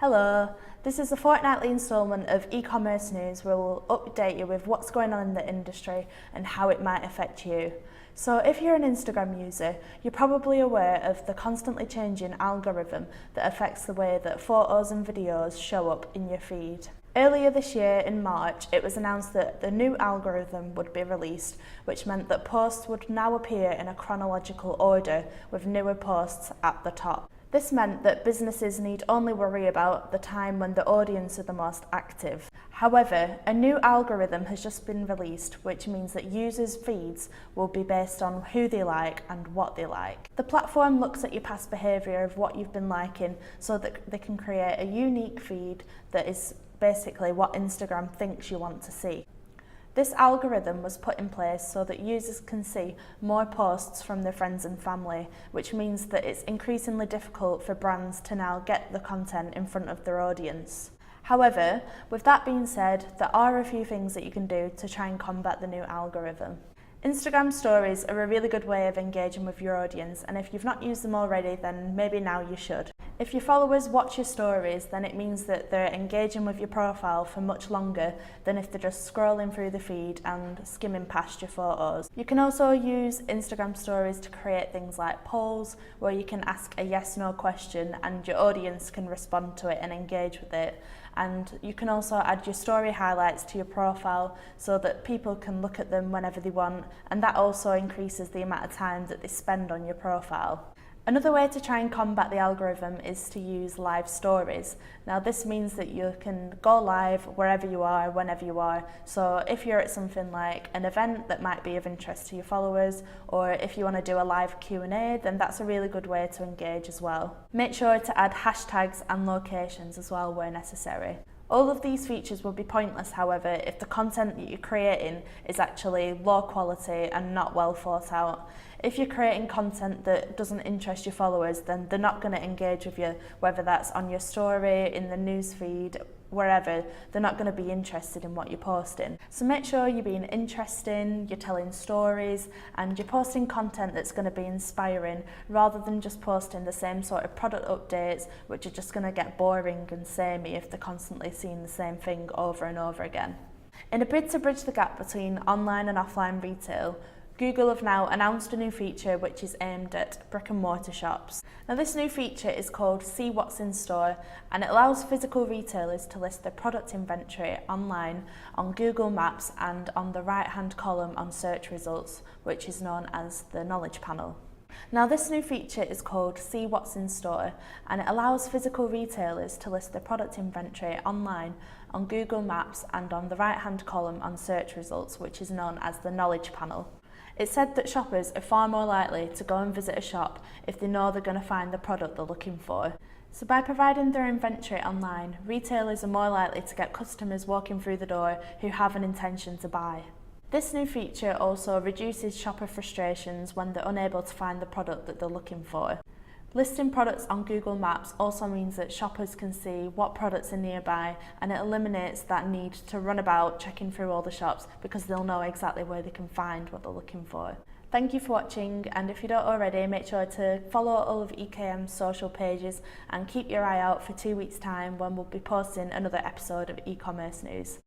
Hello, this is a fortnightly instalment of e-commerce news where we'll update you with what's going on in the industry and how it might affect you. So if you're an Instagram user, you're probably aware of the constantly changing algorithm that affects the way that photos and videos show up in your feed. Earlier this year in March, it was announced that the new algorithm would be released, which meant that posts would now appear in a chronological order with newer posts at the top. This meant that businesses need only worry about the time when the audience are the most active. However, a new algorithm has just been released, which means that users' feeds will be based on who they like and what they like. The platform looks at your past behaviour of what you've been liking so that they can create a unique feed that is basically what Instagram thinks you want to see. This algorithm was put in place so that users can see more posts from their friends and family, which means that it's increasingly difficult for brands to now get the content in front of their audience. However, with that being said, there are a few things that you can do to try and combat the new algorithm. Instagram stories are a really good way of engaging with your audience, and if you've not used them already, then maybe now you should. If your followers watch your stories, then it means that they're engaging with your profile for much longer than if they're just scrolling through the feed and skimming past your photos. You can also use Instagram stories to create things like polls, where you can ask a yes/no question and your audience can respond to it and engage with it. And you can also add your story highlights to your profile so that people can look at them whenever they want, and that also increases the amount of time that they spend on your profile. Another way to try and combat the algorithm is to use live stories. Now this means that you can go live wherever you are, whenever you are. So if you're at something like an event that might be of interest to your followers, or if you want to do a live Q&A, then that's a really good way to engage as well. Make sure to add hashtags and locations as well where necessary. All of these features will be pointless, however, if the content that you're creating is actually low quality and not well thought out. If you're creating content that doesn't interest your followers, then they're not going to engage with you, whether that's on your story, in the newsfeed, wherever. They're not going to be interested in what you're posting. So make sure you're being interesting, you're telling stories, and you're posting content that's going to be inspiring, rather than just posting the same sort of product updates, which are just going to get boring and samey if they're constantly seeing the same thing over and over again. In a bid to bridge the gap between online and offline retail, Google have now announced a new feature which is aimed at brick and mortar shops. Now this new feature is called See What's in Store, and it allows physical retailers to list their product inventory online on Google Maps and on the right hand column on search results, which is known as the knowledge panel. Now this new feature is called See What's in Store, and it allows physical retailers to list their product inventory online on Google Maps and on the right hand column on search results, which is known as the knowledge panel. It's said that shoppers are far more likely to go and visit a shop if they know they're going to find the product they're looking for. So by providing their inventory online, retailers are more likely to get customers walking through the door who have an intention to buy. This new feature also reduces shopper frustrations when they're unable to find the product that they're looking for. Listing products on Google Maps also means that shoppers can see what products are nearby, and it eliminates that need to run about checking through all the shops because they'll know exactly where they can find what they're looking for. Thank you for watching, and if you don't already, make sure to follow all of EKM's social pages and keep your eye out for 2 weeks' time when we'll be posting another episode of e-commerce news.